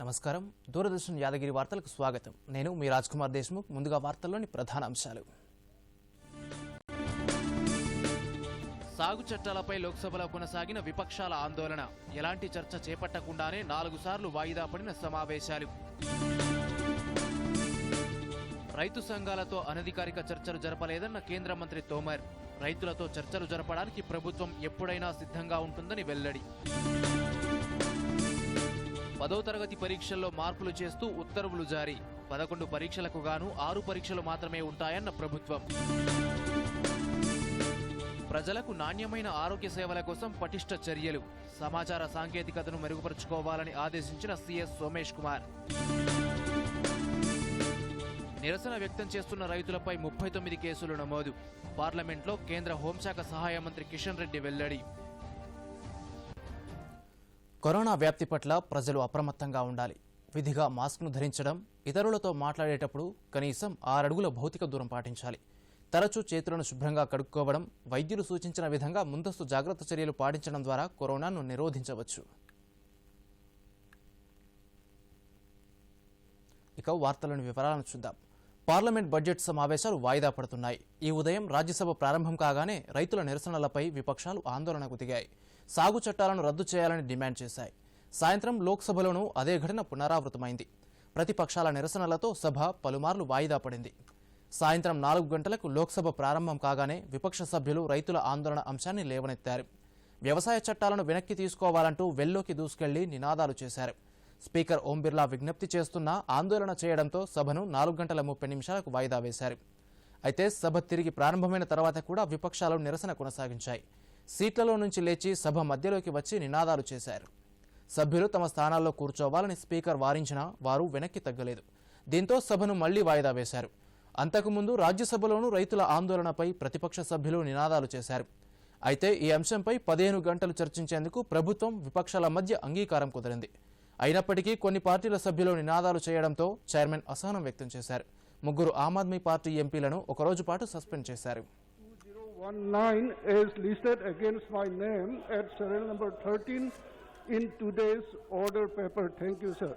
నమస్కారం దూరదర్శన్ యాదగిరి వార్తలకు స్వాగతం నేను మీ రాజ్ కుమార్ దేశ్ముఖ్ ముందుగా వార్తల్లోని ప్రధాన అంశాలు సాగు చట్టాలపై లోక్సభలో కొనసాగిన విపక్షాల ఆందోళన ఎలాంటి చర్చ చేపట్టకుండానే 4 సార్లు వాయిదా పడిన సమావేశాలు రైతు సంఘాలతో అనధికారిక చర్చలు జరపలేదన్న కేంద్ర మంత్రి తోమర్ రైతులతో చర్చలు జరపడానికి ప్రభుత్వం ఎప్పుడైనా సిద్ధంగా ఉంటుందని వెల్లడి 10వ తరగతి పరీక్షల్లో మార్పులు చేస్తూ ఉత్తర్వులు జారీ 11 పరీక్షలకు గాను 6 పరీక్షలు మాత్రమే ఉంటాయన్న ప్రభుత్వం ప్రజలకు నాణ్యమైన ఆరోగ్య సేవల కోసం పటిష్ట చర్యలు సమాచార సాంకేతికతను మెరుగుపరుచుకోవాలని ఆదేశించిన సీఎస్ సోమేష్ కుమార్ నిరసన వ్యక్తం చేస్తున్న రైతులపై 39 కేసులు నమోదు పార్లమెంట్లో కేంద్ర హోంశాఖ సహాయ మంత్రి కిషన్ రెడ్డి వెల్లడి కరోనా వ్యాప్తి పట్ల ప్రజలు అప్రమత్తంగా ఉండాలి విధిగా మాస్క్ను ధరించడం ఇతరులతో మాట్లాడేటప్పుడు కనీసం 6 అడుగుల భౌతిక దూరం పాటించాలి తరచూ చేతులను శుభ్రంగా కడుక్కోవడం వైద్యులు సూచించిన విధంగా ముందస్తు జాగ్రత్త చర్యలు పాటించడం ద్వారా కరోనాను నిరోధించవచ్చు ఇక వార్తలోని వివరాలను చూద్దాం పార్లమెంట్ బడ్జెట్ సమావేశాలు వాయిదా పడుతున్నాయి ఈ ఉదయం రాజ్యసభ ప్రారంభం కాగానే రైతుల నిరసనలపై విపక్షాలు ఆందోళనకు దిగాయి సాగు చట్టాలను రద్దు చేయాలని డిమాండ్ చేశాయి సాయంత్రం లోక్సభలోనూ అదే ఘటన పునరావృతమైంది ప్రతిపక్షాల నిరసనలతో సభ పలుమార్లు వాయిదా పడింది సాయంత్రం 4 గంటలకు లోక్సభ ప్రారంభం కాగానే విపక్ష సభ్యులు రైతుల ఆందోళన అంశాన్ని లేవనెత్తారు వ్యవసాయ చట్టాలను వెనక్కి తీసుకోవాలంటూ వెల్లోకి దూసుకెళ్లి నినాదాలు చేశారు స్పీకర్ ఓం బిర్లా విజ్ఞప్తి చేస్తున్నా ఆందోళన చేయడంతో సభను 4:30 వాయిదా వేశారు అయితే సభ తిరిగి ప్రారంభమైన తర్వాత కూడా విపక్షాలు నిరసన కొనసాగించాయి సీట్లలో నుంచి లేచి సభ మధ్యలోకి వచ్చి నినాదాలు చేశారు సభ్యులు తమ స్థానాల్లో కూర్చోవాలని స్పీకర్ వారించినా వారు వెనక్కి తగ్గలేదు దీంతో సభను మళ్లీ వాయిదా వేశారు అంతకుముందు రాజ్యసభలోనూ రైతుల ఆందోళనపై ప్రతిపక్ష సభ్యులు నినాదాలు చేశారు అయితే ఈ అంశంపై 15 గంటలు చర్చించేందుకు ప్రభుత్వం విపక్షాల మధ్య అంగీకారం కుదిరింది అయినప్పటికీ కొన్ని పార్టీల సభ్యులు నినాదాలు చేయడంతో చైర్మన్ అసహనం వ్యక్తం చేశారు 3 ఆమ్ ఆద్మీ పార్టీ ఎంపీలను ఒకరోజు పాటు సస్పెండ్ చేశారు 2019 is listed against my name at serial number 13 in today's order paper. Thank you, sir.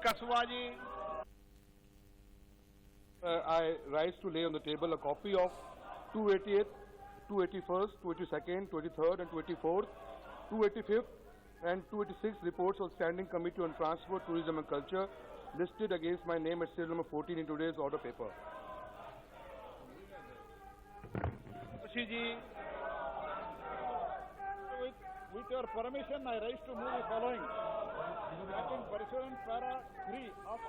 Kaswaji. I rise to lay on the table a copy of 288th, 281st, 22nd, 23rd and 24th, 285th and 286th reports of Standing Committee on Transport, Tourism and Culture listed against my name at serial number 14 in today's order paper. Ji, with your permission, I rise to move the following. Acting pursuant para 3 of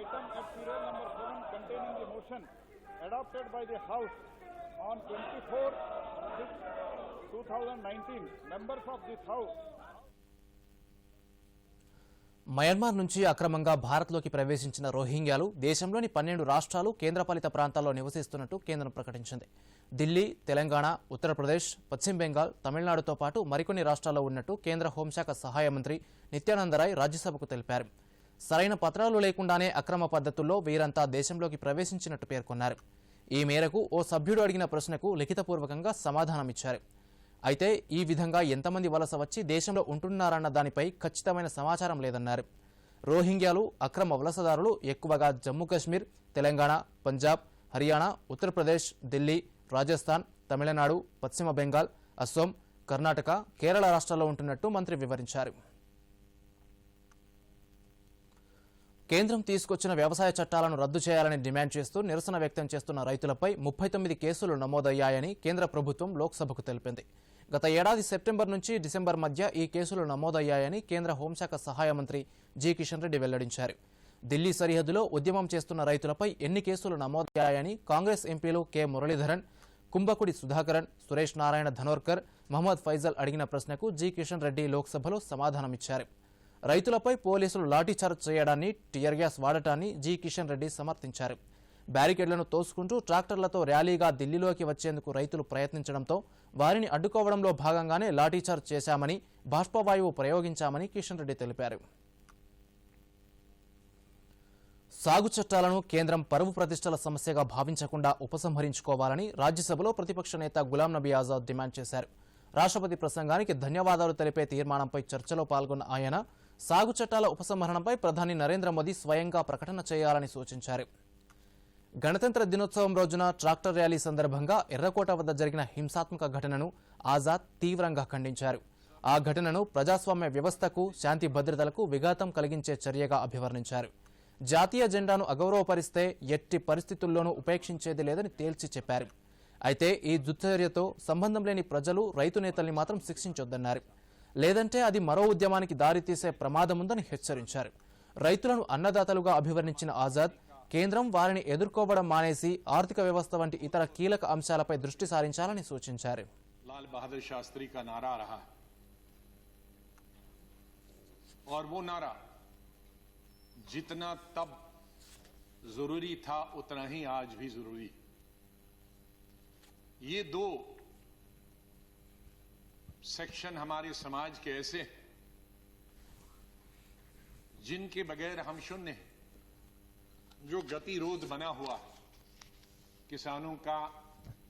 item at serial number 7 containing the motion adopted by the House on 24/6/2019. Members of this House. Myanmar నుంచి అక్రమంగా భారత్లోకి ప్రవేశించిన రోహింగ్యాలు దేశంలోని 12 రాష్ట్రాలు కేంద్రపాలిత ప్రాంతాల్లో నివసిస్తున్నట్టు కేంద్రం ప్రకటించింది ఢిల్లీ తెలంగాణ ఉత్తరప్రదేశ్ పశ్చిమ బెంగాల్ తమిళనాడుతో పాటు మరికొన్ని రాష్ట్రాల్లో ఉన్నట్టు కేంద్ర హోంశాఖ సహాయ మంత్రి నిత్యానందరాయ్ రాజ్యసభకు తెలిపారు సరైన పత్రాలు లేకుండానే అక్రమ పద్ధతుల్లో వీరంతా దేశంలోకి ప్రవేశించినట్టు పేర్కొన్నారు ఈ మేరకు ఓ సభ్యుడు అడిగిన ప్రశ్నకు లిఖితపూర్వకంగా సమాధానమిచ్చారు అయితే ఈ విధంగా ఎంతమంది వలస వచ్చి దేశంలో ఉంటున్నారన్న దానిపై ఖచ్చితమైన సమాచారం లేదన్నారు రోహింగ్యాలు అక్రమ వలసదారులు ఎక్కువగా జమ్మూ కశ్మీర్ తెలంగాణ పంజాబ్ హర్యానా ఉత్తరప్రదేశ్ ఢిల్లీ రాజస్థాన్ తమిళనాడు పశ్చిమ బెంగాల్ అస్సోం కర్ణాటక కేరళ రాష్ట్రాల్లో ఉంటున్నట్టు మంత్రి వివరించారు కేంద్రం తీసుకొచ్చిన వ్యవసాయ చట్టాలను రద్దు చేయాలని డిమాండ్ చేస్తూ నిరసన వ్యక్తం చేస్తున్న రైతులపై 39 కేసులు నమోదయ్యాయని కేంద్ర ప్రభుత్వం లోక్సభకు తెలిపింది గత ఏడాది సెప్టెంబర్ నుంచి డిసెంబర్ మధ్య ఈ కేసులు నమోదయ్యాయని కేంద్ర హోంశాఖ సహాయ మంత్రి జి కిషన్ రెడ్డి వెల్లడించారు ఢిల్లీ సరిహద్దులో ఉద్యమం చేస్తున్న రైతులపై ఎన్ని కేసులు నమోదయ్యాయని కాంగ్రెస్ ఎంపీలు కె మురళీధరన్ కుంభకుడి సుధాకరన్ సురేష్ నారాయణ ధనోర్కర్ మహమ్మద్ ఫైజల్ అడిగిన ప్రశ్నకు జి కిషన్ రెడ్డి లోక్సభలో సమాధానమిచ్చారు రైతులపై పోలీసులు లాఠీచార్జ్ చేయడాన్ని టియర్ గ్యాస్ వాడటాన్ని జి కిషన్ రెడ్డి సమర్థించారు బ్యారికేడ్లను తోసుకుంటూ ట్రాక్టర్లతో ర్యాలీగా ఢిల్లీలోకి వచ్చేందుకు రైతులు ప్రయత్నించడంతో వారిని అడ్డుకోవడంలో భాగంగానే లాఠీచార్జ్ చేశామని బాష్పవాయువు ప్రయోగించామని కిషన్ రెడ్డి తెలిపారు సాగు చట్టాలను కేంద్రం పరువు ప్రతిష్టల సమస్యగా భావించకుండా ఉపసంహరించుకోవాలని రాజ్యసభలో ప్రతిపక్ష నేత గులాం నబీ ఆజాద్ డిమాండ్ చేశారు రాష్ట్రపతి ప్రసంగానికి ధన్యవాదాలు తెలిపే తీర్మానంపై చర్చలో పాల్గొన్న ఆయన సాగు చట్టాల ఉపసంహరణపై ప్రధాని నరేంద్ర మోదీ స్వయంగా ప్రకటన చేయాలని సూచించారు. గణతంత్ర దినోత్సవం రోజున ట్రాక్టర్ ర్యాలీ సందర్భంగా ఎర్రకోట వద్ద జరిగిన హింసాత్మక ఘటనను ఆజాద్ తీవ్రంగా ఖండించారు. ఆ ఘటనను ప్రజాస్వామ్య వ్యవస్థకు, శాంతి భద్రతలకు విఘాతం కలిగించే చర్యగా అభివర్ణించారు. జాతీయ జెండాను అగౌరవపరిస్తే ఎట్టి పరిస్థితుల్లోనూ ఉపేక్షించేది లేదని తేల్చి చెప్పారు. అయితే ఈ దుశ్చర్యతో సంబంధం లేని ప్రజలు, రైతు నేతల్ని మాత్రం శిక్షించొద్దన్నారు. లేదంటే అది మరో ఉద్యమానికి దారితీసే ప్రమాదముందని హెచ్చరించారు. రైతులను అన్నదాతలుగా అభివర్ణించిన ఆజాద్ కేంద్రం వారిని ఎదుర్కోవడం మానేసి ఆర్థిక వ్యవస్థ వంటి ఇతర కీలక అంశాలపై దృష్టి సారించాలని సూచించారు. लाल बहादुर शास्त्री का नारा रहा है और वो नारा जितना तब जरूरी था उतना ही आज भी जरूरी. ये दो सेक्शन हमारे समाज के ऐसे हैं जिनके बगैर हम शून्य हैं. जो गतिरोध बना हुआ है किसानों का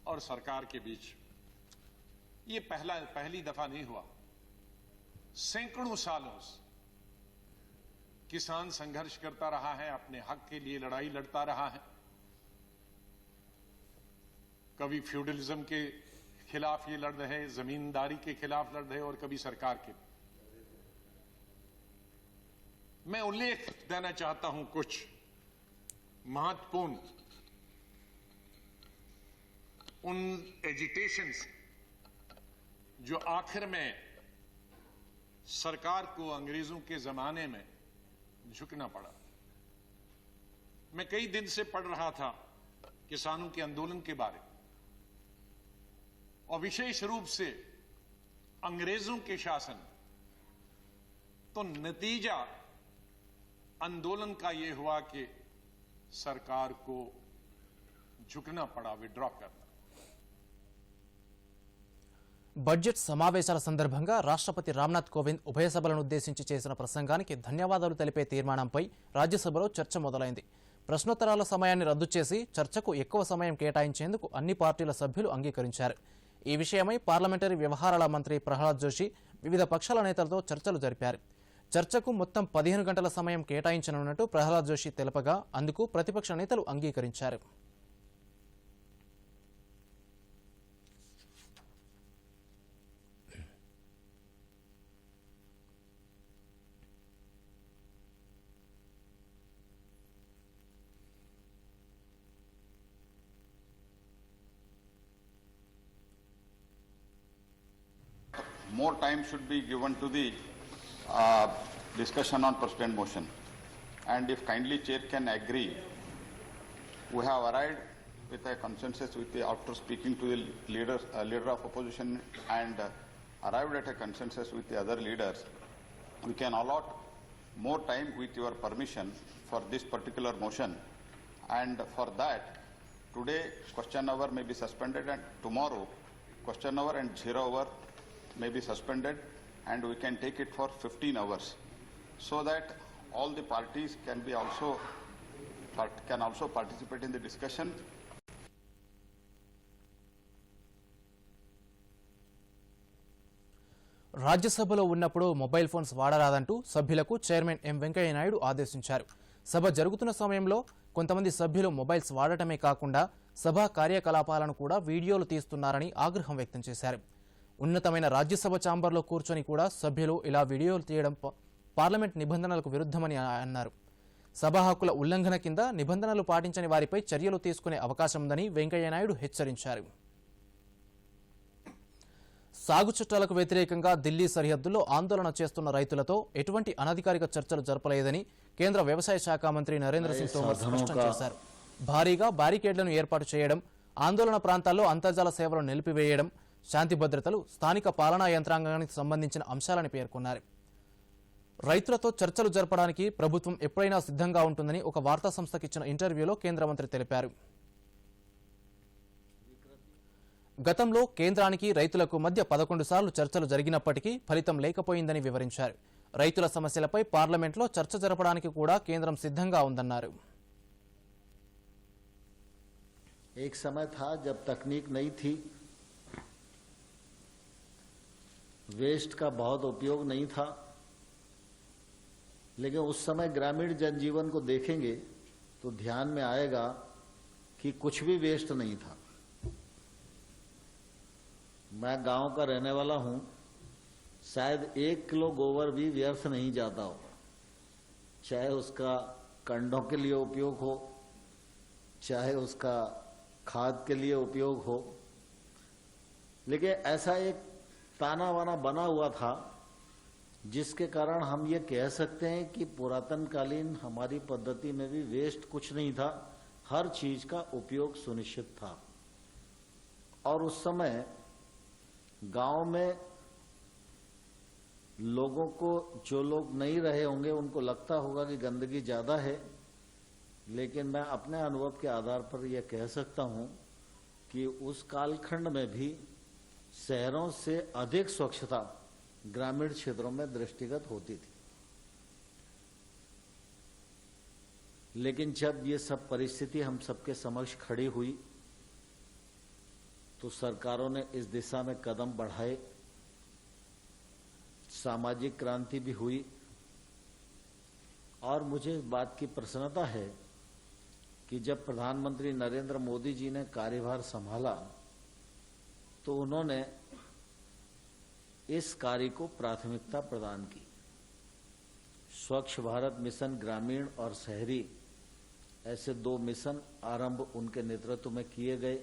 और सरकार के बीच, ये पहली दफा नहीं हुआ. सैकड़ों सालों से किसान संघर्ष करता रहा है, अपने हक के लिए लड़ाई लड़ता रहा है. कभी फ्यूडलिज्म के खिलाफ ये लड़ रहे, जमींदारी के खिलाफ लड़ रहे और कभी सरकार के. मैं उल्लेख देना चाहता हूं कुछ महत्वपूर्ण उन एजिटेशंस जो आखिर में सरकार को अंग्रेजों के जमाने में झुकना पड़ा. मैं कई दिन से पढ़ रहा था किसानों के आंदोलन के बारे में और विशेष रूप से अंग्रेजों के शासन. तो नतीजा आंदोलन का यह हुआ कि सरकार को झुकना पड़ा, विड्रॉ करना. బడ్జెట్ సమావేశాల సందర్భంగా రాష్ట్రపతి రామ్నాథ్ కోవింద్ ఉభయ సభలను ఉద్దేశించి చేసిన ప్రసంగానికి ధన్యవాదాలు తెలిపే తీర్మానంపై రాజ్యసభలో చర్చ మొదలైంది. ప్రశ్నోత్తరాల సమయాన్ని రద్దు చేసి చర్చకు ఎక్కువ సమయం కేటాయించేందుకు అన్ని పార్టీల సభ్యులు అంగీకరించారు. ఈ విషయమై పార్లమెంటరీ వ్యవహారాల మంత్రి ప్రహ్లాద్ జోషి వివిధ పక్షాల నేతలతో చర్చలు జరిపారు. చర్చకు మొత్తం 15 గంటల సమయం కేటాయించనున్నట్టు ప్రహ్లాద్ జోషి తెలపగా అందుకు ప్రతిపక్ష నేతలు అంగీకరించారు. More time should be given to the discussion on postponed motion, and if kindly chair can agree, we have arrived with a consensus after speaking to the leader of opposition and arrived at a consensus with the other leaders. We can allot more time with your permission for this particular motion, and for that today question hour may be suspended and tomorrow question hour and 0 hour may be suspended, and we can take it for 15 hours so that all the parties can also participate in the discussion. రాజ్యసభలో ఉన్నప్పుడు mobile phones వాడరాదంటూ సభ్యులకు chairman M Venkaiah Naidu ఆదేశించారు. సభ జరుగుతున్న సమయంలో కొంతమంది సభ్యులు mobiles వాడటమే కాకుండా సభా కార్యకలాపాలను కూడా వీడియోలు తీస్తున్నారని ఆగ్రహం వ్యక్తం చేశారు. ఉన్నతమైన రాజ్యసభ ఛాంబర్లో కూర్చొని కూడా సభ్యులు ఇలా వీడియోలు తీయడం పార్లమెంట్ నిబంధనలకు విరుద్ధమని అన్నారు. సభా హక్కుల ఉల్లంఘన కింద నిబంధనలు పాటించని వారిపై చర్యలు తీసుకునే అవకాశం ఉందని వెంకయ్య నాయుడు హెచ్చరించారు. సాగు చట్టాలకు వ్యతిరేకంగా ఢిల్లీ సరిహద్దుల్లో ఆందోళన చేస్తున్న రైతులతో ఎటువంటి అనధికారిక చర్చలు జరపలేదని కేంద్ర వ్యవసాయ శాఖ మంత్రి నరేంద్ర సింగ్ తోమర్ స్పష్టం చేశారు. భారీగా బ్యారికేడ్లను ఏర్పాటు చేయడం, ఆందోళన ప్రాంతాల్లో అంతర్జాల సేవలు నిలిపివేయడం, శాంతి భద్రతలు స్థానిక పాలనా యంత్రాంగానికి సంబంధించిన అంశాలని పేర్కొన్నారు. రైతులతో చర్చలు జరపడానికి ప్రభుత్వం ఎప్పుడైనా సిద్ధంగా ఉంటుందని ఒక వార్తా సంస్థకి ఇచ్చిన ఇంటర్వ్యూలో కేంద్ర మంత్రి తెలిపారు. గతంలో కేంద్రానికి రైతులకు మధ్య 11 సార్లు చర్చలు జరిగినప్పటికీ ఫలితం లేకపోయిందని వివరించారు. రైతుల సమస్యలపై పార్లమెంట్లో చర్చ జరపడానికి కూడా కేంద్రం సిద్ధంగా ఉందన్నారు. एक समय था जब तकनीक नहीं थी, वेस्ट का बहुत उपयोग नहीं था, लेकिन उस समय ग्रामीण जनजीवन को देखेंगे तो ध्यान में आएगा कि कुछ भी वेस्ट नहीं था। मैं गांव का रहने वाला हूं, शायद 1 किलो गोबर भी व्यर्थ नहीं जाता होगा, चाहे उसका कंडों के लिए उपयोग हो, चाहे उसका खाद के लिए उपयोग हो। लेकिन ऐसा एक ताना वाना बना हुआ था जिसके कारण हम ये कह सकते हैं कि पुरातन कालीन हमारी पद्धति में भी वेस्ट कुछ नहीं था, हर चीज का उपयोग सुनिश्चित था। और उस समय गांव में लोगों को, जो लोग नहीं रहे होंगे उनको लगता होगा कि गंदगी ज्यादा है, लेकिन मैं अपने अनुभव के आधार पर यह कह सकता हूं कि उस कालखंड में भी शहरों से अधिक स्वच्छता ग्रामीण क्षेत्रों में दृष्टिगत होती थी। लेकिन जब ये सब परिस्थिति हम सबके समक्ष खड़ी हुई तो सरकारों ने इस दिशा में कदम बढ़ाए, सामाजिक क्रांति भी हुई। और मुझे इस बात की प्रसन्नता है कि जब प्रधानमंत्री नरेंद्र मोदी जी ने कार्यभार संभाला तो उन्होंने इस कार्य को प्राथमिकता प्रदान की। स्वच्छ भारत मिशन ग्रामीण और शहरी, ऐसे 2 मिशन आरंभ उनके नेतृत्व में किए गए।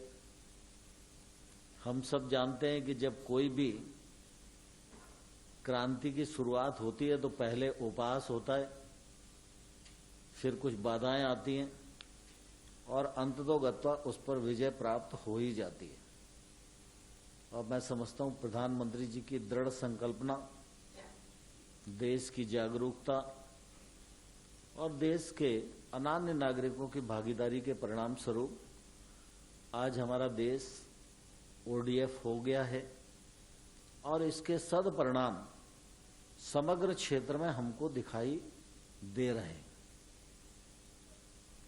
हम सब जानते हैं कि जब कोई भी क्रांति की शुरुआत होती है तो पहले उपहास होता है, फिर कुछ बाधाएं आती हैं और अंततोगत्वा उस पर विजय प्राप्त हो ही जाती है। और मैं समझता हूं प्रधानमंत्री जी की दृढ़ संकल्पना, देश की जागरूकता और देश के अनान्य नागरिकों की भागीदारी के परिणाम स्वरूप आज हमारा देश ODF हो गया है। और इसके सदपरिणाम समग्र क्षेत्र में हमको दिखाई दे रहे हैं।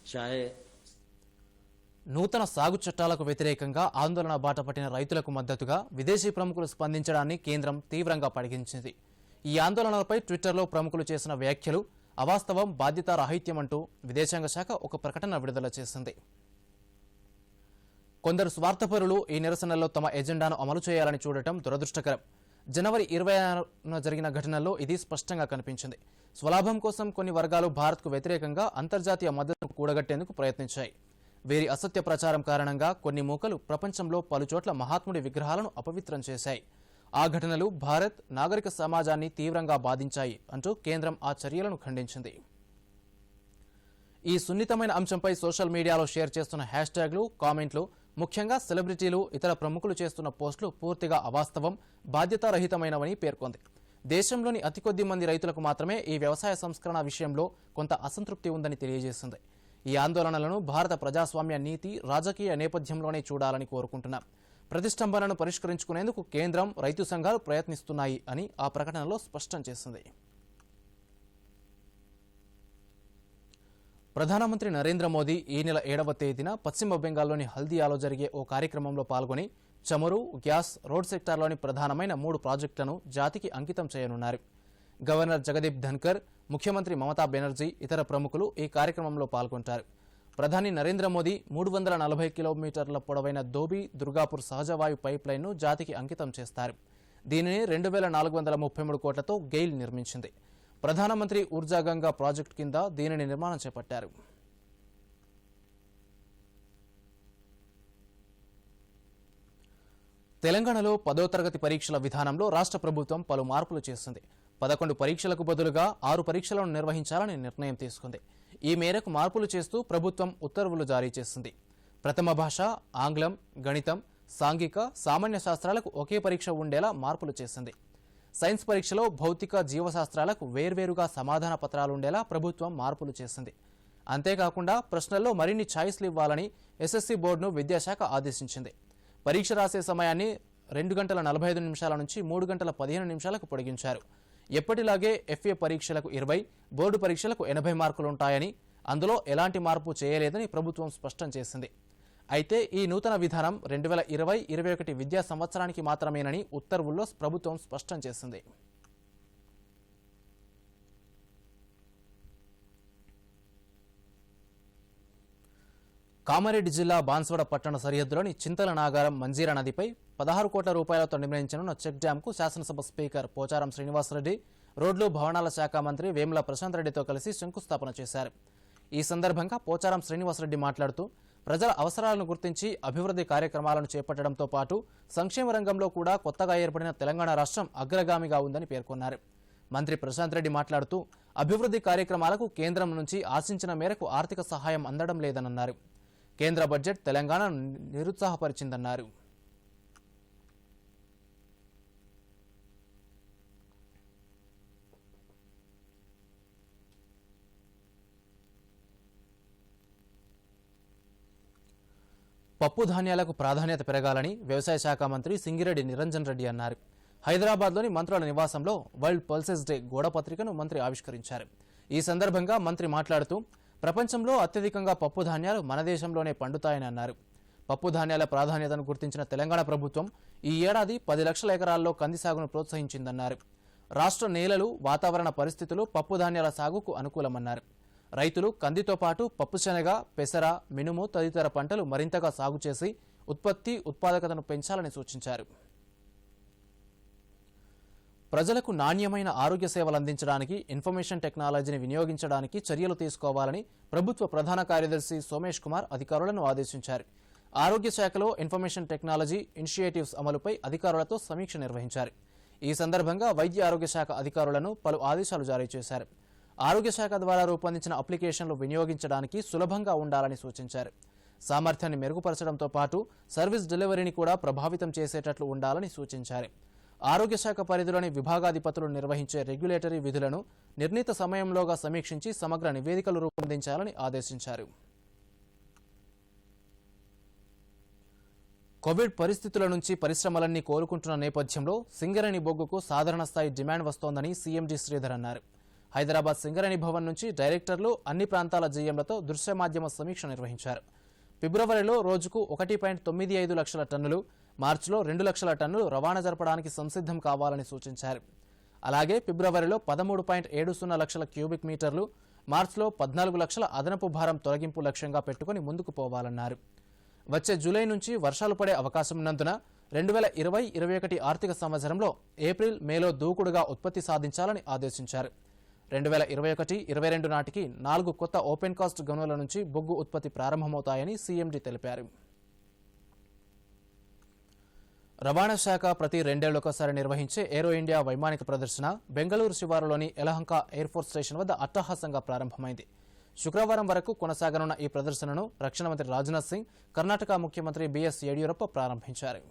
चाहे నూతన సాగు చట్టాలకు వ్యతిరేకంగా ఆందోళన బాట పట్టిన రైతులకు మద్దతుగా విదేశీ ప్రముఖులు స్పందించడాన్ని కేంద్రం తీవ్రంగా పరిగణించింది. ఈ ఆందోళనలపై ట్విట్టర్లో ప్రముఖులు చేసిన వ్యాఖ్యలు అవాస్తవం, బాధ్యతారాహిత్యమంటూ విదేశాంగ శాఖ ఒక ప్రకటన విడుదల చేసింది. కొందరు స్వార్థపరులు ఈ నిరసనల్లో తమ ఎజెండాను అమలు చేయాలని చూడటం దురదృష్టకరం. జనవరి 26న జరిగిన ఘటనల్లో ఇది స్పష్టంగా కనిపించింది. స్వలాభం కోసం కొన్ని వర్గాలు భారత్కు వ్యతిరేకంగా అంతర్జాతీయ మద్దతును కూడగట్టేందుకు ప్రయత్నించాయి. వీరి అసత్య ప్రచారం కారణంగా కొన్ని మూకలు ప్రపంచంలో పలుచోట్ల మహాత్ముడి విగ్రహాలను అపవిత్రం చేశాయి. ఆ ఘటనలు భారత్ నాగరిక సమాజాన్ని తీవ్రంగా బాధించాయి అంటూ కేంద్రం ఆ చర్యలను ఖండించింది. ఈ సున్నితమైన అంశంపై సోషల్ మీడియాలో షేర్ చేస్తున్న హ్యాష్ట్యాగ్లు, కామెంట్లు, ముఖ్యంగా సెలబ్రిటీలు, ఇతర ప్రముఖులు చేస్తున్న పోస్టులు పూర్తిగా అవాస్తవం, బాధ్యతారహితమైనవని పేర్కొంది. దేశంలోని అతి కొద్ది మంది రైతులకు మాత్రమే ఈ వ్యవసాయ సంస్కరణ విషయంలో కొంత అసంతృప్తి ఉందని తెలియజేసింది. ఈ ఆందోళనలను భారత ప్రజాస్వామ్య నీతి, రాజకీయ నేపథ్యంలోనే చూడాలని కోరుకుంటున్నాం. ప్రతిష్టంభనను పరిష్కరించుకునేందుకు కేంద్రం, రైతు సంఘాలు ప్రయత్నిస్తున్నాయి అని ఆ ప్రకటనలో స్పష్టం చేసింది. ప్రధానమంత్రి నరేంద్ర మోదీ ఈ నెల 7వ తేదీన పశ్చిమ బెంగాల్లోని హల్దియాలో జరిగే ఓ కార్యక్రమంలో పాల్గొని చమురు, గ్యాస్, రోడ్ సెక్టార్లోని ప్రధానమైన 3 ప్రాజెక్టులను జాతికి అంకితం చేయనున్నారు. గవర్నర్ జగదీప్ ధన్కర్, ముఖ్యమంత్రి మమతా బెనర్జీ, ఇతర ప్రముఖులు ఈ కార్యక్రమంలో పాల్గొంటారు. ప్రధాని నరేంద్ర మోదీ 340 కిలోమీటర్ల పొడవైన ధోబీ దుర్గాపూర్ సహజవాయు పైప్ లైన్ను జాతికి అంకితం చేస్తారు. దీనిని 2433 కోట్లతో గెయిల్ నిర్మించింది. ప్రధానమంత్రి ఊర్జా గంగా ప్రాజెక్టు కింద దీనిని నిర్మాణం చేపట్టారు. తెలంగాణలో 10వ తరగతి పరీక్షల విధానంలో రాష్ట్ర ప్రభుత్వం పలు మార్పులు చేసింది. 11 పరీక్షలకు బదులుగా 6 పరీక్షలను నిర్వహించాలని నిర్ణయం తీసుకుంది. ఈ మేరకు మార్పులు చేస్తూ ప్రభుత్వం ఉత్తర్వులు జారీ చేసింది. ప్రథమ భాష, ఆంగ్లం, గణితం, సాంఘిక, సామాన్య శాస్త్రాలకు ఒకే పరీక్ష ఉండేలా మార్పులు చేసింది. సైన్స్ పరీక్షలో భౌతిక, జీవశాస్త్రాలకు వేర్వేరుగా సమాధాన పత్రాలుండేలా ప్రభుత్వం మార్పులు చేసింది. అంతేకాకుండా ప్రశ్నల్లో మరిన్ని ఛాయిస్లు ఇవ్వాలని ఎస్ఎస్సీ బోర్డును విద్యాశాఖ ఆదేశించింది. పరీక్ష రాసే సమయాన్ని 2 గంటల 45 నిమిషాల నుంచి 3 గంటల 15 నిమిషాలకు పొడిగించారు. ఎప్పటిలాగే ఎఫ్ఏ పరీక్షలకు 20, బోర్డు పరీక్షలకు 80 మార్కులుంటాయని, అందులో ఎలాంటి మార్పు చేయలేదని ప్రభుత్వం స్పష్టం చేసింది. అయితే ఈ నూతన విధానం 2020-21 విద్యా సంవత్సరానికి మాత్రమేనని ఉత్తర్వుల్లో ప్రభుత్వం స్పష్టం చేసింది. కామారెడ్డి జిల్లా బాన్స్వాడ పట్టణ సరిహద్దులోని చింతల నాగారం మంజీరా నదిపై 16 కోట్ల రూపాయలతో నిర్మించనున్న చెక్ డ్యాంకు శాసనసభ స్పీకర్ పోచారం శ్రీనివాసరెడ్డి, రోడ్లు భవనాల శాఖ మంత్రి వేముల ప్రశాంత్ రెడ్డితో కలిసి శంకుస్థాపన చేశారు. ఈ సందర్భంగా పోచారం శ్రీనివాసరెడ్డి మాట్లాడుతూ ప్రజల అవసరాలను గుర్తించి అభివృద్ధి కార్యక్రమాలను చేపట్టడంతో పాటు సంక్షేమ రంగంలో కూడా కొత్తగా ఏర్పడిన తెలంగాణ రాష్ట్రం అగ్రగామిగా ఉందని పేర్కొన్నారు. మంత్రి ప్రశాంత్ రెడ్డి మాట్లాడుతూ అభివృద్ధి కార్యక్రమాలకు కేంద్రం నుంచి ఆశించిన మేరకు ఆర్థిక సహాయం అందడం లేదన్నారు. కేంద్ర బడ్జెట్ తెలంగాణను నిరుత్సాహపరిచిందన్నారు. పప్పు ధాన్యాలకు ప్రాధాన్యత పెరగాలని వ్యవసాయ శాఖ మంత్రి సింగిరెడ్డి నిరంజన్ రెడ్డి అన్నారు. హైదరాబాద్లోని మంత్రుల నివాసంలో వరల్డ్ పల్సెస్ డే గోడపత్రికను మంత్రి ఆవిష్కరించారు. ఈ సందర్భంగా మంత్రి మాట్లాడుతూ ప్రపంచంలో అత్యధికంగా పప్పు ధాన్యాలు మన దేశంలోనే పండుతాయని అన్నారు. పప్పు ధాన్యాల ప్రాధాన్యతను గుర్తించిన తెలంగాణ ప్రభుత్వం ఈ ఏడాది 10 లక్షల ఎకరాల్లో కంది సాగును ప్రోత్సహించిందన్నారు. రాష్ట్ర నేలలు, వాతావరణ పరిస్థితులు పప్పు ధాన్యాల సాగుకు అనుకూలమన్నారు. రైతులు కందితో పాటు పప్పుశనగ, పెసర, మినుము తదితర పంటలు మరింతగా సాగు చేసి ఉత్పాదకతను పెంచాలని సూచించారు. ప్రజలకు నాణ్యమైన ఆరోగ్య సేవలు అందించడానికి ఇన్ఫర్మేషన్ టెక్నాలజీని వినియోగించడానికి చర్యలు తీసుకోవాలని ప్రభుత్వ ప్రధాన కార్యదర్శి సోమేష్ కుమార్ అధికారులను ఆదేశించారు. ఆరోగ్య శాఖలో ఇన్ఫర్మేషన్ టెక్నాలజీ ఇనిషియేటివ్స్ అమలుపై అధికారులతో సమీక్ష నిర్వహించారు. ఈ సందర్భంగా వైద్య ఆరోగ్య శాఖ అధికారులను పలు ఆదేశాలు జారీ చేశారు. ఆరోగ్య శాఖ ద్వారా రూపొందించిన అప్లికేషన్లు వినియోగించడానికి సులభంగా ఉండాలని సూచించారు. సామర్థ్యాన్ని మెరుగుపరచడంతో పాటు సర్వీస్ డెలివరీని కూడా ప్రభావితం చేసేటట్లు ఉండాలని సూచించారు. ఆరోగ్య శాఖ పరిధిలోని విభాగాధిపతులు నిర్వహించే రెగ్యులేటరీ విధులను నిర్ణీత సమయంలోగా సమీక్షించి సమగ్ర నివేదికలు రూపొందించాలని ఆదేశించారు. కోవిడ్ పరిస్థితుల నుంచి పరిశ్రమలన్నీ కోలుకుంటున్న నేపథ్యంలో సింగరేణి బొగ్గుకు సాధారణ స్థాయి డిమాండ్ వస్తోందని సీఎండీ శ్రీధర్ అన్నారు. హైదరాబాద్ సింగరేణి భవన్ నుంచి డైరెక్టర్లు అన్ని ప్రాంతాల జీఎంలతో దృశ్య మాధ్యమ సమీక్ష నిర్వహించారు. ఫిబ్రవరిలో రోజుకు 1.95 లక్షల టన్నులు, మార్చిలో 2 లక్షల టన్నులు రవాణా జరపడానికి సంసిద్ధం కావాలని సూచించారు. అలాగే ఫిబ్రవరిలో 13.70 లక్షల క్యూబిక్ మీటర్లు, మార్చిలో 14 లక్షల అదనపు భారం తొలగింపు లక్ష్యంగా పెట్టుకుని ముందుకు పోవాలన్నారు. వచ్చే జూలై నుంచి వర్షాలు పడే అవకాశం ఉన్నందున 2020-21 ఆర్థిక సంవత్సరంలో ఏప్రిల్, మేలో దూకుడుగా ఉత్పత్తి సాధించాలని ఆదేశించారు. 2021-22 నాటికి 4 కొత్త ఓపెన్ కాస్ట్ గనుల నుంచి బొగ్గు ఉత్పత్తి ప్రారంభమవుతాయని సీఎండీ తెలిపారు. రవాణా శాఖ ప్రతి 2 ఏళ్లకోసారి నిర్వహించే ఏరో ఇండియా వైమానిక ప్రదర్శన బెంగళూరు శివారులోని యలహంక ఎయిర్ఫోర్స్ స్టేషన్ వద్ద అట్టహాసంగా ప్రారంభమైంది. శుక్రవారం వరకు కొనసాగనున్న ఈ ప్రదర్శనను రక్షణ మంత్రి రాజ్నాథ్ సింగ్, కర్ణాటక ముఖ్యమంత్రి బీఎస్ యడియూరప్ప ప్రారంభించారు.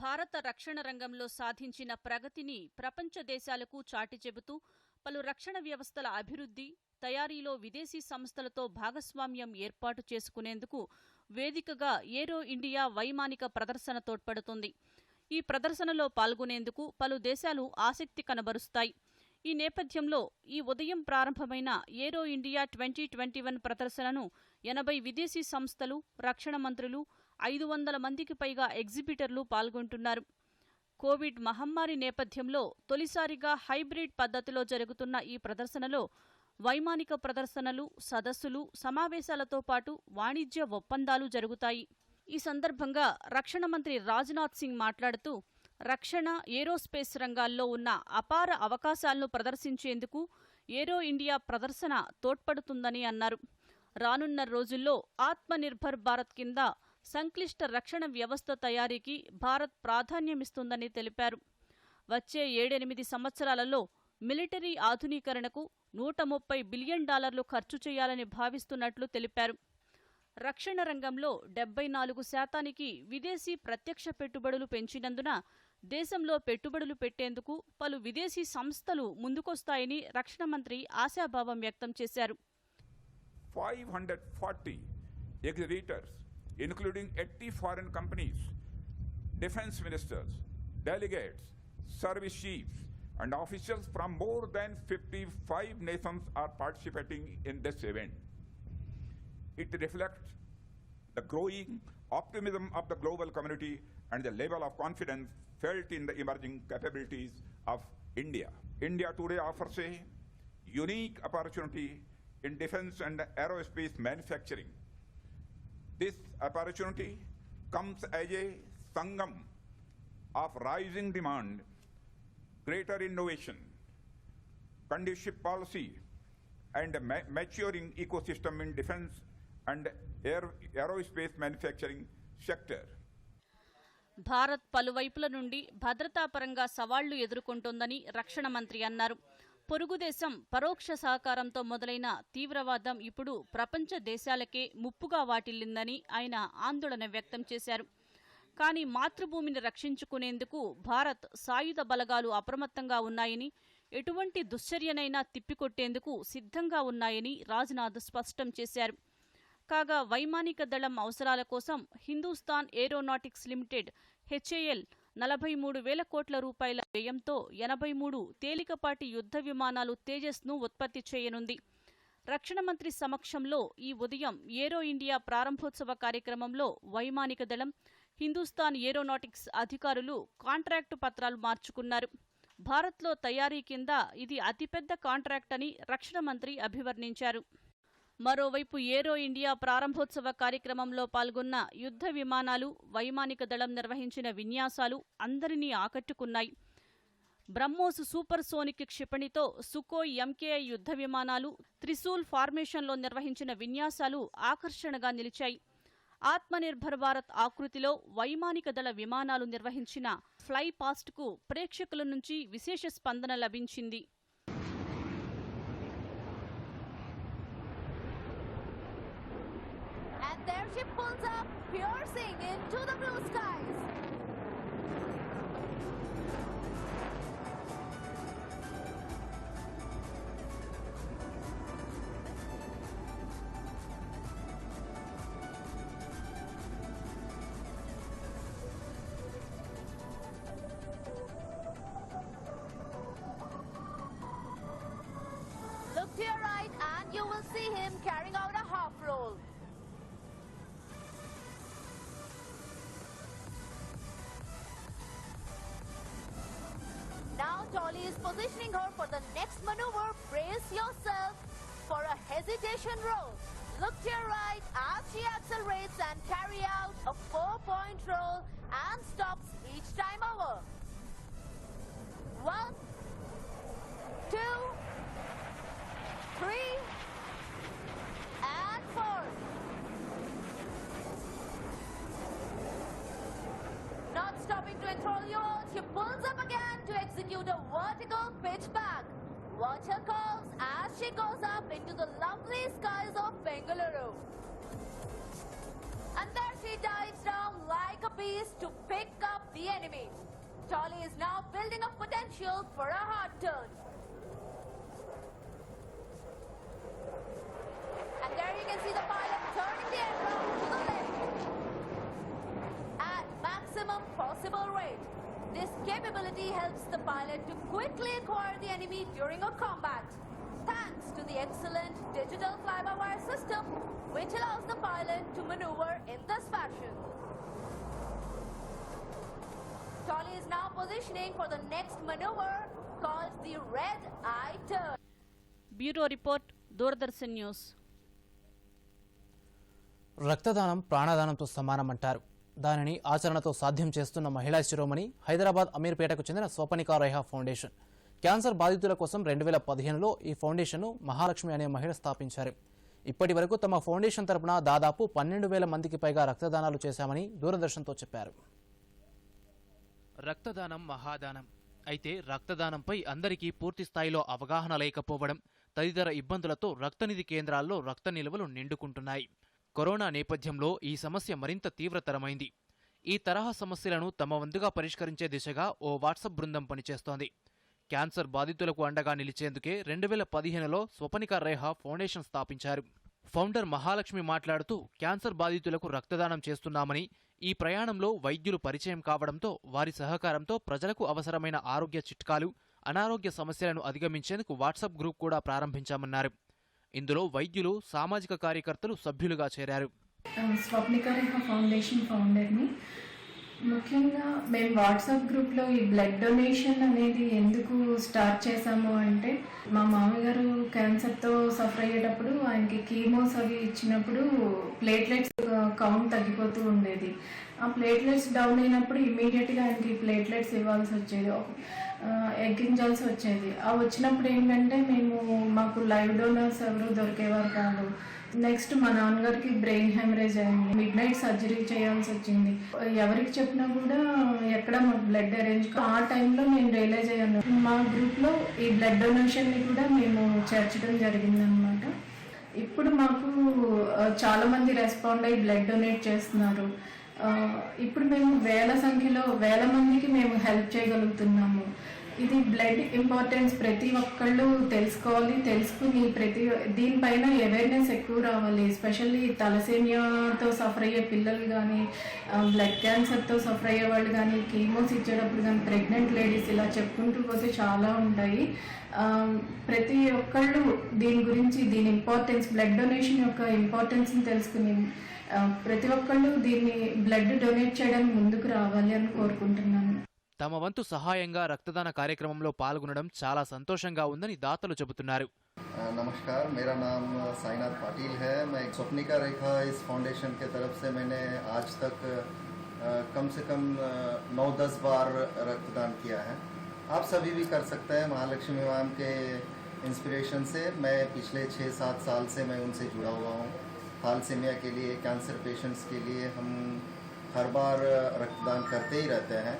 భారత రక్షణ రంగంలో సాధించిన ప్రగతిని ప్రపంచ దేశాలకు చాటి చెబుతూ పలు రక్షణ వ్యవస్థల అభివృద్ధి, తయారీలో విదేశీ సంస్థలతో భాగస్వామ్యం ఏర్పాటు చేసుకునేందుకు వేదికగా ఏరో ఇండియా వైమానిక ప్రదర్శన తోడ్పడుతుంది. ఈ ప్రదర్శనలో పాల్గొనేందుకు పలు దేశాలు ఆసక్తి కనబరుస్తాయి. ఈ నేపథ్యంలో ఈ ఉదయం ప్రారంభమైన ఏరో ఇండియా 2021 ప్రదర్శనను 80 విదేశీ సంస్థలు, రక్షణ మంత్రులు, 500 మందికి పైగా ఎగ్జిబిటర్లు పాల్గొంటున్నారు. కోవిడ్ మహమ్మారి నేపథ్యంలో తొలిసారిగా హైబ్రిడ్ పద్ధతిలో జరుగుతున్న ఈ ప్రదర్శనలో వైమానిక ప్రదర్శనలు, సదస్సులు, సమావేశాలతో పాటు వాణిజ్య ఒప్పందాలు జరుగుతాయి. ఈ సందర్భంగా రక్షణ మంత్రి రాజ్నాథ్ సింగ్ మాట్లాడుతూ రక్షణ, ఏరోస్పేస్ రంగాల్లో ఉన్న అపార అవకాశాలను ప్రదర్శించేందుకు ఏరో ఇండియా ప్రదర్శన తోడ్పడుతుందని అన్నారు. రానున్న రోజుల్లో ఆత్మనిర్భర్ భారత్ కింద సంక్లిష్ట రక్షణ వ్యవస్థ తయారీకి భారత్ ప్రాధాన్యమిస్తుందని తెలిపారు. వచ్చే 7-8 సంవత్సరాలలో మిలిటరీ ఆధునీకరణకు $130 బిలియన్ ఖర్చు చేయాలని భావిస్తున్నట్లు తెలిపారు. రక్షణ రంగంలో 74% విదేశీ ప్రత్యక్ష పెట్టుబడులు పెంచినందున దేశంలో పెట్టుబడులు పెట్టేందుకు పలు విదేశీ సంస్థలు ముందుకొస్తాయని రక్షణ మంత్రి ఆశాభావం వ్యక్తం చేశారు. 540 exhibitors, including 80 foreign companies, defense ministers, delegates, service chiefs, and officials from more than 55 nations are participating in this event. It reflects the growing optimism of the global community and the level of confidence felt in the emerging capabilities of India. India today offers a unique opportunity in defense and aerospace manufacturing. This opportunity comes as a sangam of rising demand, greater innovation, conducive policy, and a maturing ecosystem in defense and aerospace manufacturing sector. Bharat పలువైపుల నుండి భద్రతాపరంగా సవాళ్లు ఎదుర్కొంటోందని రక్షణ మంత్రి అన్నారు. పొరుగు దేశం పరోక్ష సహకారంతో మొదలైన తీవ్రవాదం ఇప్పుడు ప్రపంచ దేశాలకే ముప్పుగా వాటిల్లిందని ఆయన ఆందోళన వ్యక్తం చేశారు. కానీ మాతృభూమిని రక్షించుకునేందుకు భారత్ సాయుధ బలగాలు అప్రమత్తంగా ఉన్నాయని, ఎటువంటి దుశ్చర్యనైనా తిప్పికొట్టేందుకు సిద్ధంగా ఉన్నాయని రాజ్నాథ్ స్పష్టం చేశారు. కాగా వైమానిక దళం అవసరాల కోసం హిందూస్థాన్ ఏరోనాటిక్స్ లిమిటెడ్ HAL 43,000 కోట్ల రూపాయల వ్యయంతో 83 తేలికపాటి యుద్ధ విమానాలు తేజస్ను ఉత్పత్తి చేయనుంది. రక్షణ మంత్రి సమక్షంలో ఈ ఉదయం ఏరో ఇండియా ప్రారంభోత్సవ కార్యక్రమంలో వైమానిక దళం, హిందూస్థాన్ ఏరోనాటిక్స్ అధికారులు కాంట్రాక్టు పత్రాలు మార్చుకున్నారు. భారత్లో తయారీ కింద ఇది అతిపెద్ద కాంట్రాక్ట్ అని రక్షణ మంత్రి అభివర్ణించారు. మరోవైపు ఏరో ఇండియా ప్రారంభోత్సవ కార్యక్రమంలో పాల్గొన్న యుద్ధ విమానాలు, వైమానిక దళం నిర్వహించిన విన్యాసాలు అందరినీ ఆకట్టుకున్నాయి. బ్రహ్మోస్ సూపర్ సోనిక్ క్షిపణితో సుకోయ్ MKI యుద్ధ విమానాలు, త్రిశూల్ ఫార్మేషన్లో నిర్వహించిన విన్యాసాలు ఆకర్షణగా నిలిచాయి. ఆత్మనిర్భర్ భారత్ ఆకృతిలో వైమానిక దళ విమానాలు నిర్వహించిన ఫ్లై పాస్ట్కు ప్రేక్షకుల నుంచి విశేష స్పందన లభించింది. And their ship pulls up, piercing into the blue skies. Look to your right and you will see him carrying out a half roll. Now Dolly is positioning her for the next maneuver. Brace yourself for a hesitation roll. Look to your right as she accelerates and carry out a 4-point roll and stops each time over. 1, 2, 3, and 4. Not stopping to enthrall you all, she pulls up again to execute a vertical pitch back. Watch her curves as she goes up into the lovely skies of Bengaluru. And there she dives down like a beast to pick up the enemy. Dolly is now building up potential for a hard turn. And there you can see the pilot turning the aircraft to the left at maximum possible rate. This capability helps the pilot to quickly acquire the enemy during a combat, thanks to the excellent digital fly-by-wire system, which allows the pilot to maneuver in this fashion. Dolly is now positioning for the next maneuver called the Red Eye Turn. Bureau Report, Doordarshan News. రక్తదానం ప్రాణదానంతో సమానమంటారు. దానిని ఆచరణతో సాధ్యం చేస్తున్న మహిళా శిరోమణి హైదరాబాద్ అమీర్పేటకు చెందిన స్వపనికా రేహా foundation. Cancer బాధితుల కోసం 2015లో ఈ ఫౌండేషన్ను మహాలక్ష్మి అనే మహిళ స్థాపించారు. ఇప్పటి వరకు తమ ఫౌండేషన్ తరపున దాదాపు 12,000 మందికి పైగా రక్తదానాలు చేశామని దూరదర్శన్తో చెప్పారు. రక్తదానం మహాదానం. అయితే రక్తదానంపై అందరికీ పూర్తి స్థాయిలో అవగాహన లేకపోవడం తదితర ఇబ్బందులతో రక్తనిధి కేంద్రాల్లో రక్త నిల్వలు నిండుకుంటున్నాయి. కరోనా నేపథ్యంలో ఈ సమస్య మరింత తీవ్రతరమైంది. ఈ తరహా సమస్యలను తమ వంతుగా పరిష్కరించే దిశగా ఓ వాట్సాప్ బృందం పనిచేస్తోంది. క్యాన్సర్ బాధితులకు అండగా నిలిచేందుకే 2015లో స్వపనికా రేహా ఫౌండేషన్ స్థాపించారు. ఫౌండర్ మహాలక్ష్మి మాట్లాడుతూ క్యాన్సర్ బాధితులకు రక్తదానం చేస్తున్నామని, ఈ ప్రయాణంలో వైద్యులు పరిచయం కావడంతో వారి సహకారంతో ప్రజలకు అవసరమైన ఆరోగ్య చిట్కాలు, అనారోగ్య సమస్యలను అధిగమించేందుకు వాట్సాప్ గ్రూప్ కూడా ప్రారంభించామన్నారు. ఇందులో వైద్యులు, సామాజిక కార్యకర్తలు సభ్యులుగా చేరారు. స్వప్నిక రేఖ ఫౌండేషన్ ఫౌండర్ని. ముఖ్యంగా మేము వాట్సాప్ గ్రూప్లో ఈ బ్లడ్ డొనేషన్ అనేది ఎందుకు స్టార్ట్ చేశాము అంటే, మా మామగారు క్యాన్సర్తో సఫర్ అయ్యేటప్పుడు ఆయనకి కీమోస్ అవి ఇచ్చినప్పుడు ప్లేట్లెట్స్ కౌంట్ తగ్గిపోతూ ఉండేది. ఆ ప్లేట్లెట్స్ డౌన్ అయినప్పుడు ఇమీడియట్గా ఆయనకి ప్లేట్లెట్స్ ఇవ్వాల్సి వచ్చేది, ఎక్కించాల్సి వచ్చేది. ఆ వచ్చినప్పుడు ఏంటంటే మాకు లైవ్ డోనర్స్ ఎవరు దొరికేవారు కాదు. నెక్స్ట్ మా నాన్నగారికి బ్రెయిన్ హెమరేజ్ అయింది, మిడ్ నైట్ సర్జరీ చేయాల్సి వచ్చింది. ఎవరికి చెప్పినా కూడా ఎక్కడ మాకు బ్లడ్ అరేంజ్. ఆ టైంలో నేను రియలైజ్ అయ్యాను, మా గ్రూప్లో ఈ బ్లడ్ డొనేషన్ని కూడా మేము చేర్చడం జరిగిందనమాట. ఇప్పుడు మాకు చాలా మంది రెస్పాండ్ అయ్యి బ్లడ్ డొనేట్ చేస్తున్నారు. ఇప్పుడు మేము వేల మందికి మేము హెల్ప్ చేయగలుగుతున్నాము. ఇది బ్లడ్ ఇంపార్టెన్స్ ప్రతి ఒక్కళ్ళు తెలుసుకోవాలి. తెలుసుకుని దీనిపైన అవేర్నెస్ ఎక్కువ రావాలి. ఎస్పెషల్లీ తలసేమియాతో సఫర్ అయ్యే పిల్లలు కానీ, బ్లడ్ క్యాన్సర్తో సఫర్ అయ్యే వాళ్ళు కానీ, కీమోస్ ఇచ్చేటప్పుడు కానీ, ప్రెగ్నెంట్ లేడీస్, ఇలా చెప్పుకుంటూ పోతే చాలా ఉంటాయి. ప్రతి ఒక్కళ్ళు దీని గురించి, దీని ఇంపార్టెన్స్, బ్లడ్ డొనేషన్ యొక్క ఇంపార్టెన్స్ని తెలుసుకుని ప్రతి ఒక్కళ్ళు దీన్ని బ్లడ్ డొనేట్ చేయడానికి ముందుకు రావాలి అని కోరుకుంటున్నాను. తమ వంతు సహాయంగా రక్తదాన కార్యక్రమంలో పాల్గొనడం చాలా సంతోషంగా ఉందని దాతలు చెబుతున్నారు. नमस्कार, मेरा नाम साईनाथ पाटिल है। मैं स्वप्निका रेखा इस फाउंडेशन के तरफ से मैंने आज तक कम से कम 9-10 बार रक्तदान किया है। आप सभी भी कर सकते हैं। महालक्ष्मी मैम के इंस्पिरेशन से मैं पिछले 6-7 साल से मैं उनसे जुड़ा हुआ हूँ। थैलेसीमिया के लिए, कैंसर पेशेंट्स के लिए हम हर बार रक्तदान करते ही रहते हैं।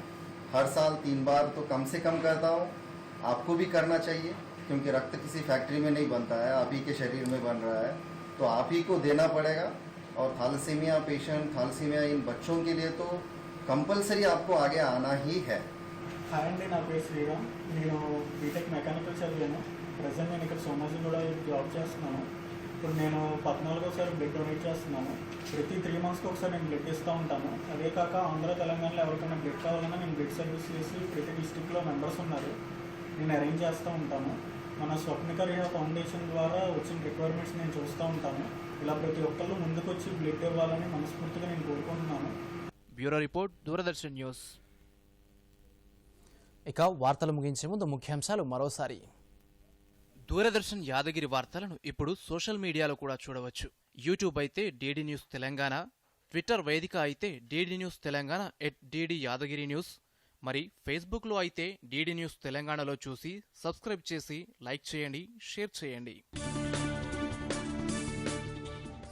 हर साल 3 बार तो कम से कम करता हूँ। आपको भी करना चाहिए, क्योंकि रक्त किसी फैक्ट्री में नहीं बनता है, आप ही के शरीर में बन रहा है, तो आप ही को देना पड़ेगा। और थैलेसीमिया पेशेंट, थैलेसीमिया इन बच्चों के लिए तो कंपलसरी आपको आगे आना ही है। హాయ్ అండి, నా పేరు శ్రీరామ్. నేను బీటెక్ మెకానికల్ చదివాను. ప్రజెంట్ నేను ఇక్కడ సోమాజిగూడ జాబ్ చేస్తున్నాను. ఇప్పుడు నేను 14వ బ్లడ్ డొనేట్ చేస్తున్నాను. ప్రతి 3 మంత్స్కి ఒకసారి నేను బ్లడ్ ఇస్తూ ఉంటాను. అదే కాక ఆంధ్ర, తెలంగాణలో ఎవరికైనా బ్లడ్ కావాలన్నా నేను బ్లడ్ సర్వీస్ చేసి ప్రతి డిస్ట్రిక్ట్లో మెంబర్స్ ఉన్నారు, నేను అరేంజ్ చేస్తూ ఉంటాను. మన స్వప్నిక రేఖ ఫౌండేషన్ ద్వారా వచ్చిన రిక్వైర్మెంట్స్ నేను చూస్తూ ఉంటాను. ఇలా ప్రతి ఒక్కళ్ళు ముందుకు వచ్చి బ్లడ్ ఇవ్వాలని మనస్ఫూర్తిగా నేను కోరుకుంటున్నాను. Bureau report, Doordarshan news. ఇక వార్తలు ముగించే ముందు ముఖ్యాంశాలు మరోసారి. దూరదర్శన్ యాదగిరి వార్తలను ఇప్పుడు సోషల్ మీడియాలో కూడా చూడవచ్చు. యూట్యూబ్ అయితే డీడీ న్యూస్ తెలంగాణ, ట్విట్టర్ వేదిక అయితే DD news Telangana @DD Yadagiri news, మరి ఫేస్బుక్లో అయితే డీడీ న్యూస్ తెలంగాణలో చూసి సబ్స్క్రైబ్ చేసి లైక్ చేయండి, షేర్ చేయండి.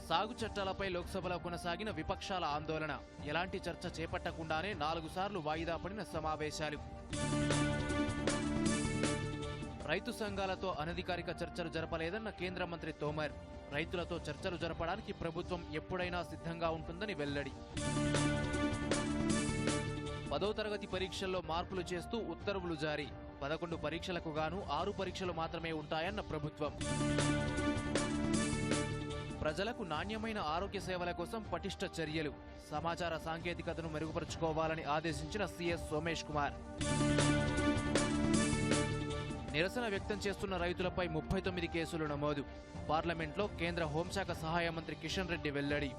సాగు చట్టాలపై లోక్సభలో కొనసాగిన విపక్షాల ఆందోళన. ఎలాంటి చర్చ చేపట్టకుండానే 4 సార్లు వాయిదా పడిన సమావేశాలు. రైతు సంఘాలతో అనధికారిక చర్చలు జరపలేదన్న కేంద్ర మంత్రి తోమర్. రైతులతో చర్చలు జరపడానికి ప్రభుత్వం ఎప్పుడైనా సిద్ధంగా ఉంటుందని వెల్లడి. 10వ తరగతి పరీక్షల్లో మార్పులు చేస్తూ ఉత్తర్వులు జారీ. 11 పరీక్షలకు గాను 6 పరీక్షలు మాత్రమే ఉంటాయన్న ప్రభుత్వం. ప్రజలకు నాణ్యమైన ఆరోగ్య సేవల కోసం పటిష్ట చర్యలు. సమాచార సాంకేతికతను మెరుగుపరుచుకోవాలని ఆదేశించిన సీఎస్ సోమేష్ కుమార్. నిరసన వ్యక్తం చేస్తున్న రైతులపై 39 కేసులు నమోదు. పార్లమెంట్లో కేంద్ర హోంశాఖ సహాయ మంత్రి కిషన్ రెడ్డి వెల్లడి.